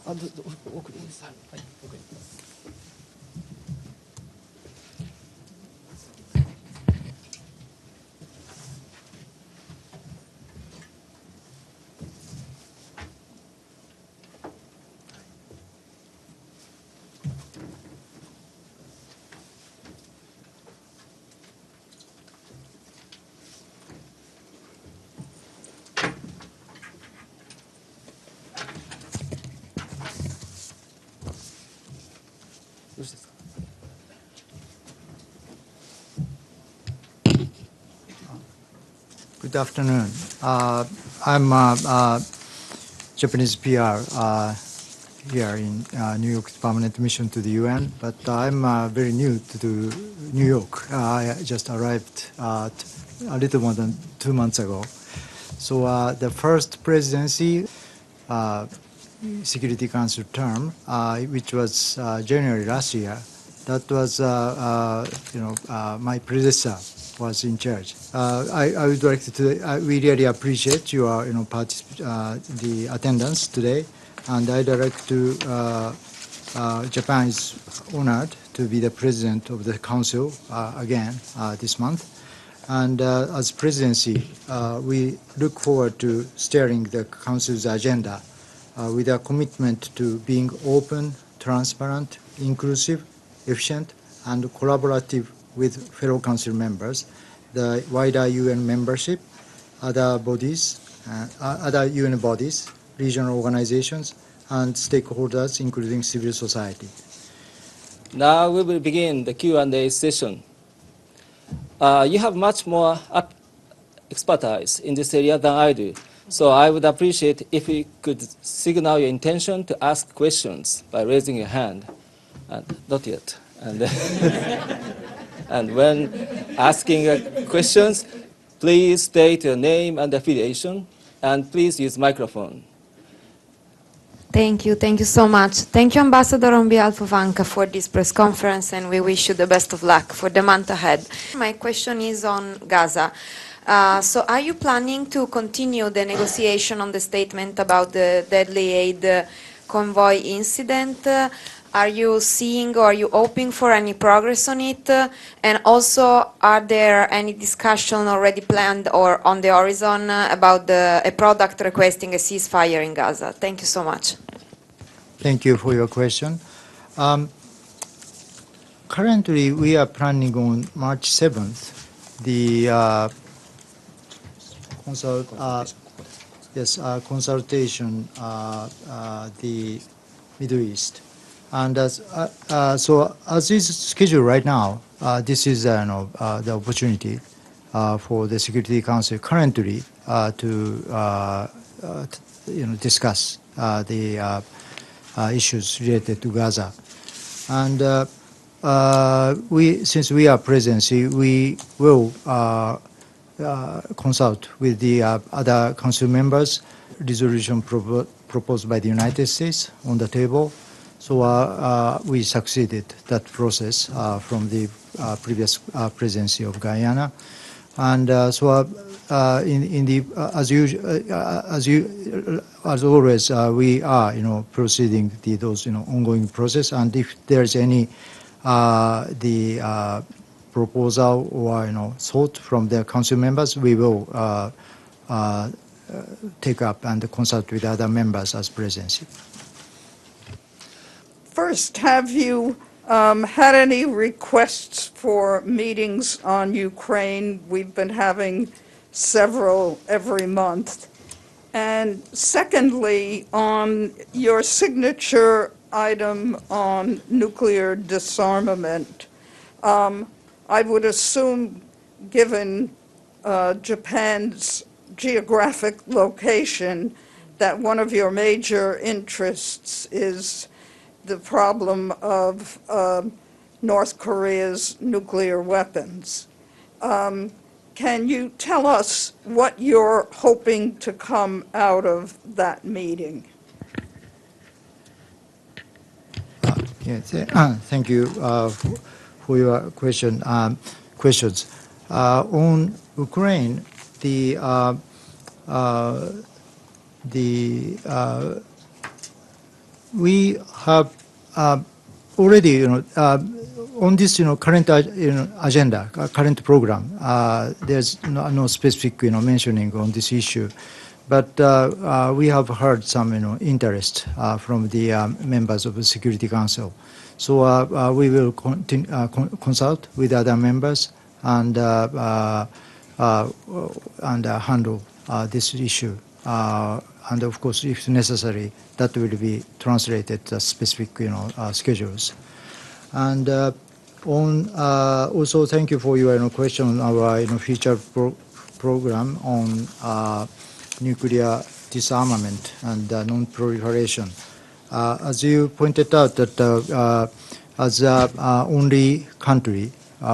奥にです。はい、奥に。Good afternoon. I'm Japanese PR here in New York's permanent mission to the UN, but I'm very new to New York. I just arrived a little more than 2 months ago. So the first presidency Security Council term, which was January last year, that was my predecessor was in charge. I would like to. We really appreciate your the attendance today, and I'd like to. Japan is honored to be the president of the council again this month, and as presidency, we look forward to steering the council's agenda with a commitment to being open, transparent, inclusive, efficient, and collaborative with fellow council members, the wider UN membership, other bodies, other UN bodies, regional organizations, and stakeholders, including civil society. Now we will begin the Q&A session. You have much more expertise in this area than I do, so I would appreciate if you could signal your intention to ask questions by raising your hand. Not yet. And when asking questions, please state your name and affiliation, and please use microphone. Thank you so much. Thank you, Ambassador, on behalf of ANCA for this press conference, and we wish you the best of luck for the month ahead. My question is on Gaza. So are you planning to continue the negotiation on the statement about the deadly aid convoy incident? Are you seeing or are you hoping for any progress on it? And also, are there any discussion already planned or on the horizon about a product requesting a ceasefire in Gaza? Thank you so much. Thank you for your question. Currently, we are planning on March 7th the consultation the Middle East. And so as is scheduled right now, this is the opportunity for the Security Council currently to discuss the issues related to Gaza. And since we are presidency, we will consult with the other council members. Resolution proposed by the United States on the table. So we succeeded that process from the previous presidency of Guyana, and as always, we are proceeding those ongoing process. And if there's any proposal or thought from the council members, we will take up and consult with other members as presidency. First, have you had any requests for meetings on Ukraine? We've been having several every month. And secondly, on your signature item on nuclear disarmament, I would assume, given Japan's geographic location, that one of your major interests is the problem of North Korea's nuclear weapons. Can you tell us what you're hoping to come out of that meeting? Yes, thank you for your questions. On Ukraine, we have already, on this, current, agenda, current program, there's no specific, mentioning on this issue. But we have heard some, interest from the members of the Security Council. So we will consult with other members and handle this issue. And of course, if necessary, that will be translated to specific, schedules. And also, thank you for your question on our future program on nuclear disarmament and non-proliferation. As you pointed out, that as the only country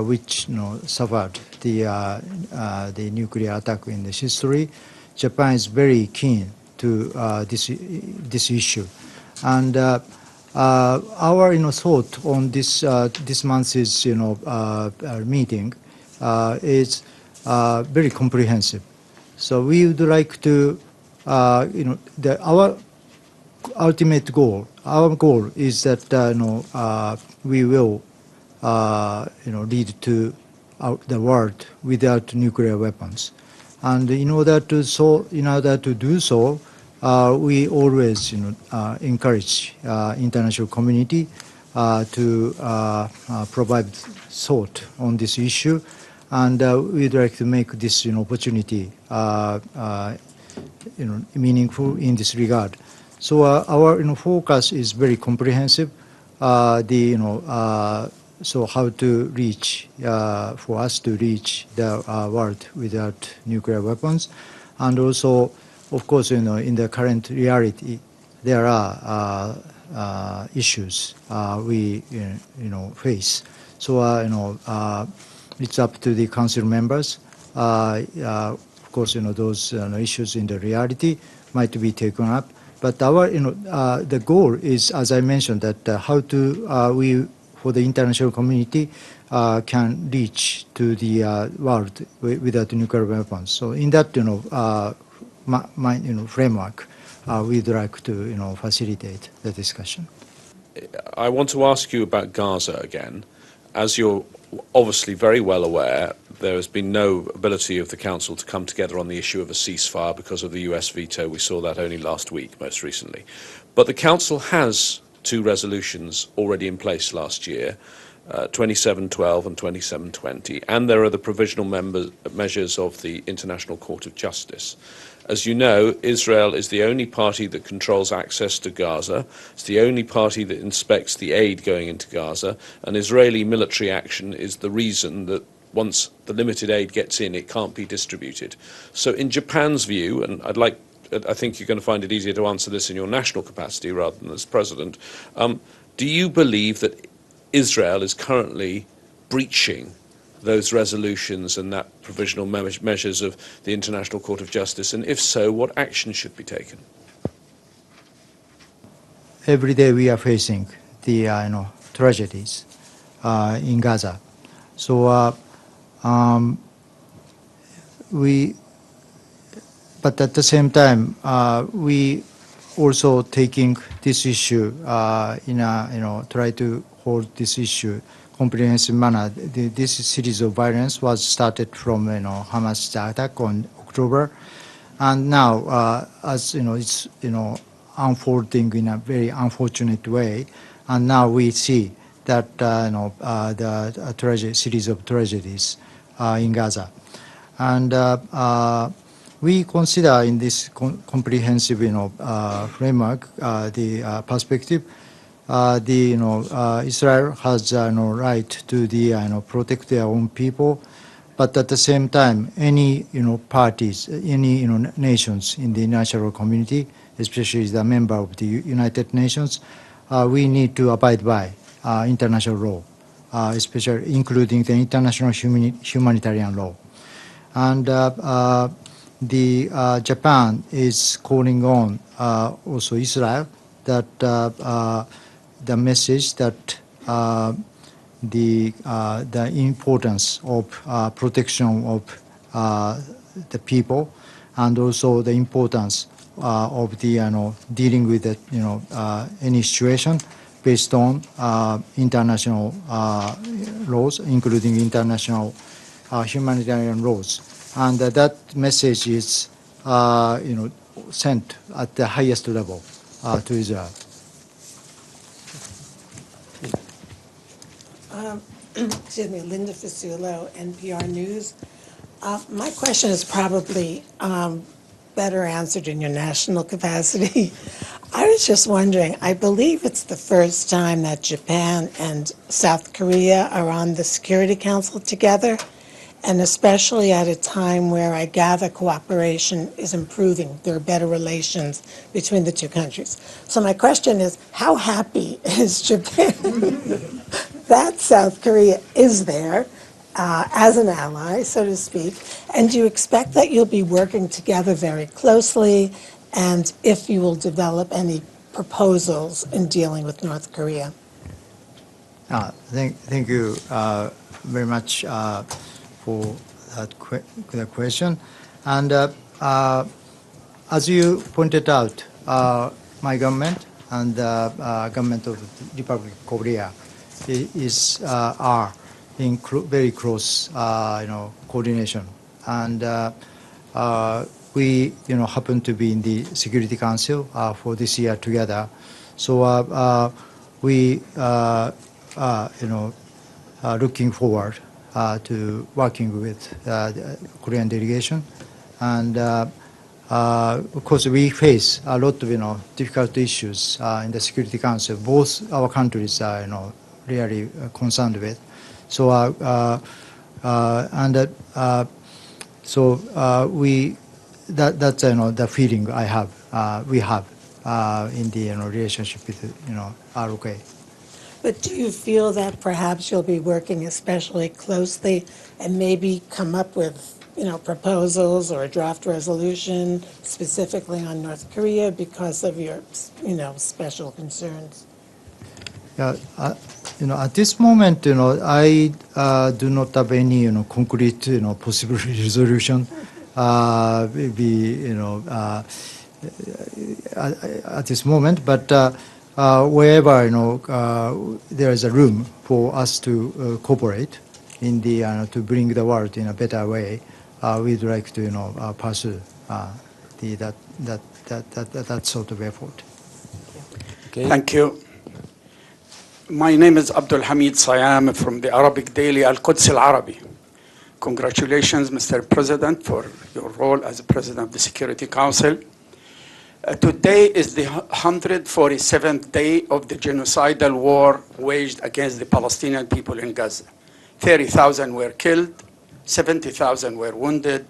which suffered the nuclear attack in this history, Japan is very keen to this issue, and our thought on this month's meeting is very comprehensive. So we would like to our ultimate goal. Our goal is that we will lead to the world without nuclear weapons. And in order to do so, we always encourage international community to provide thought on this issue, and we'd like to make this opportunity meaningful in this regard. So our focus is very comprehensive. So how to reach, for us to reach the world without nuclear weapons, and also, of course, in the current reality, there are issues we face. So it's up to the council members. Of course, those issues in the reality might be taken up, but our the goal is, as I mentioned, that how to we for the international community can reach to the world without nuclear weapons. So in that framework, we'd like to facilitate the discussion. I want to ask you about Gaza again. As you're obviously very well aware, there has been no ability of the Council to come together on the issue of a ceasefire because of the US veto. We saw that only last week, most recently. But the Council has two resolutions already in place last year, 2712 and 2720, and there are the provisional measures of the International Court of Justice. As you know, Israel is the only party that controls access to Gaza. It's the only party that inspects the aid going into Gaza, and Israeli military action is the reason that once the limited aid gets in, it can't be distributed. So in Japan's view, and I think you're going to find it easier to answer this in your national capacity rather than as president, do you believe that Israel is currently breaching those resolutions and that provisional measures of the International Court of Justice? And if so, what action should be taken? Every day we are facing the tragedies in Gaza. So but at the same time, we also taking this issue try to hold this issue comprehensive manner. This series of violence was started from Hamas attack on October, and now as it's unfolding in a very unfortunate way, and now we see that the series of tragedies in Gaza, and we consider in this comprehensive framework the perspective. Israel has right to protect their own people, but at the same time, any parties, any nations in the international community, especially the member of the United Nations, we need to abide by international law, especially including the international humanitarian law, and Japan is calling on also Israel that. The message that the importance of protection of the people, and also the importance of the dealing with the, any situation based on international laws, including international humanitarian laws, and that message is sent at the highest level to Israel. Excuse me, Linda Fasulo, NPR News. My question is probably better answered in your national capacity. I was just wondering, I believe it's the first time that Japan and South Korea are on the Security Council together, and especially at a time where I gather cooperation is improving. There are better relations between the two countries. So my question is, how happy is Japan that South Korea is there as an ally, so to speak, and do you expect that you'll be working together very closely, and if you will develop any proposals in dealing with North Korea? Thank you very much for that question. And as you pointed out, my government and the government of the Republic of Korea are in very close, coordination, and we, happen to be in the Security Council for this year together. So we, looking forward to working with the Korean delegation, and of course we face a lot of difficult issues in the Security Council. Both our countries are really concerned with. So that's the feeling I have. We have in the relationship with ROK. But do you feel that perhaps you'll be working especially closely and maybe come up with, proposals or a draft resolution specifically on North Korea because of your, special concerns? Yeah, at this moment, I do not have any, concrete, possible resolution. Maybe, at this moment, but wherever there is a room for us to cooperate in the to bring the world in a better way, we'd like to pursue that sort of effort. Okay. Thank you. My name is Abdul Hamid Sayam from the Arabic daily Al-Quds Al-Arabi. Congratulations, Mr. President, for your role as President of the Security Council. Today is the 147th day of the genocidal war waged against the Palestinian people in Gaza. 30,000 were killed, 70,000 were wounded,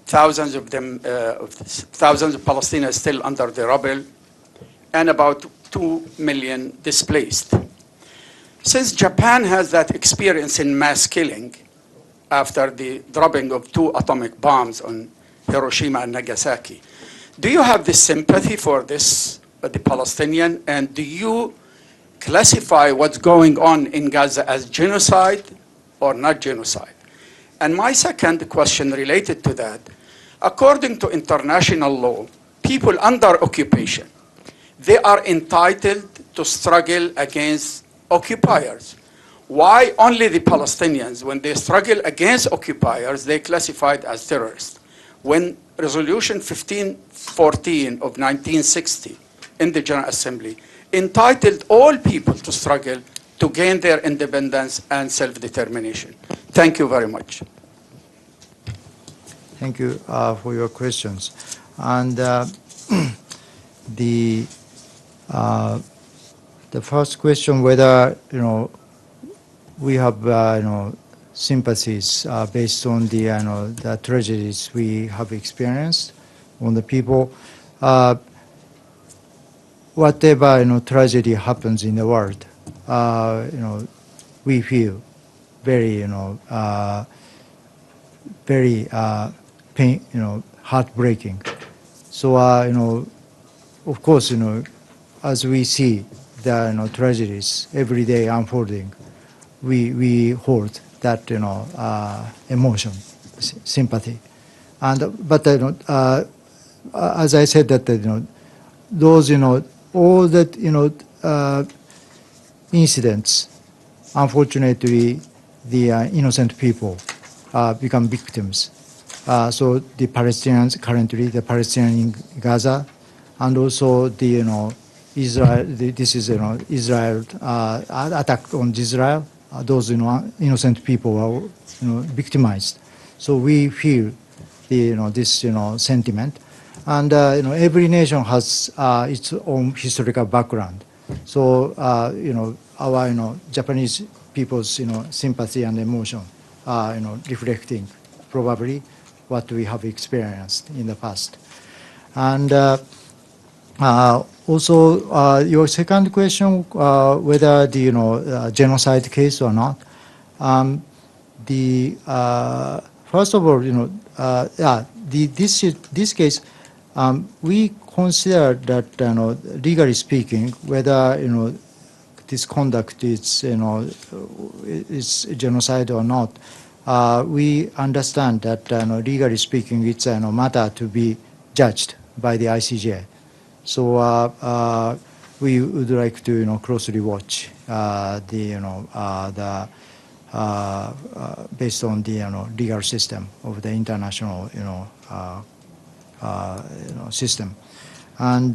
thousands of Palestinians still under the rubble, and about 2 million displaced. Since Japan has that experience in mass killing after the dropping of 2 atomic bombs on Hiroshima and Nagasaki, do you have the sympathy for this, the Palestinian, and do you classify what's going on in Gaza as genocide or not genocide? And my second question related to that, according to international law, people under occupation, they are entitled to struggle against occupiers. Why only the Palestinians, when they struggle against occupiers, they classified as terrorists? When Resolution 1514 of 1960 in the General Assembly entitled all people to struggle to gain their independence and self-determination. Thank you very much. Thank you for your questions. And the first question, whether we have sympathies based on the tragedies we have experienced on the people. Whatever tragedy happens in the world, we feel very very heartbreaking. So of course as we see the tragedies every day unfolding, we hold that emotion, sympathy, but as I said, that those all that incidents, unfortunately, the innocent people become victims. So the Palestinians currently, the Palestinians in Gaza, and also the Israel. This is Israel attack on Israel. Those innocent people are victimized. So we feel this sentiment, and every nation has its own historical background. So our Japanese people's sympathy and emotion are reflecting probably what we have experienced in the past. And also your second question, whether the genocide case or not. First of all, this case, we consider that legally speaking, whether this conduct is is genocide or not, we understand that legally speaking, it's a matter to be judged by the ICJ. So we would like to closely watch based on the legal system of the international system. And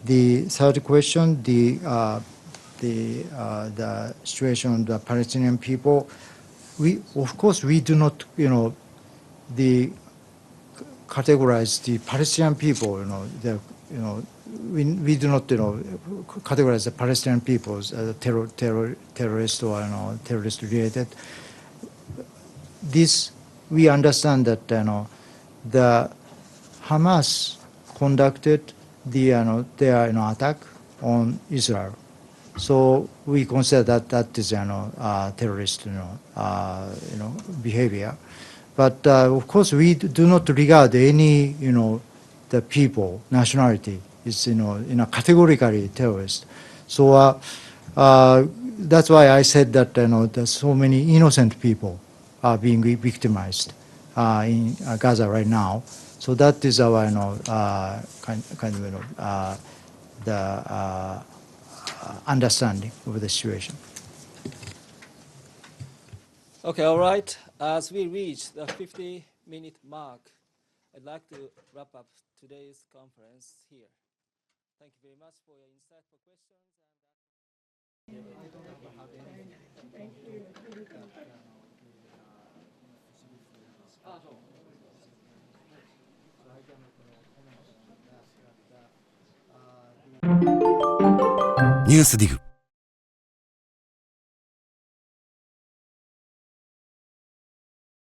the third question, the situation of the Palestinian people, of course we do not categorize the Palestinian people. We do not categorize the Palestinian people as terrorist or terrorist related. This we understand that the Hamas conducted their attack on Israel. So we consider that is terrorist behavior. But of course we do not regard any the people nationality is categorically terrorist. So that's why I said that there's so many innocent people are being victimized in Gaza right now. So that is our the understanding of the situation. Okay, all right. As we reach the 50-minute mark, I'd like to wrap up today's conference here. Thank you very much for your insightful questions.ニュースディグ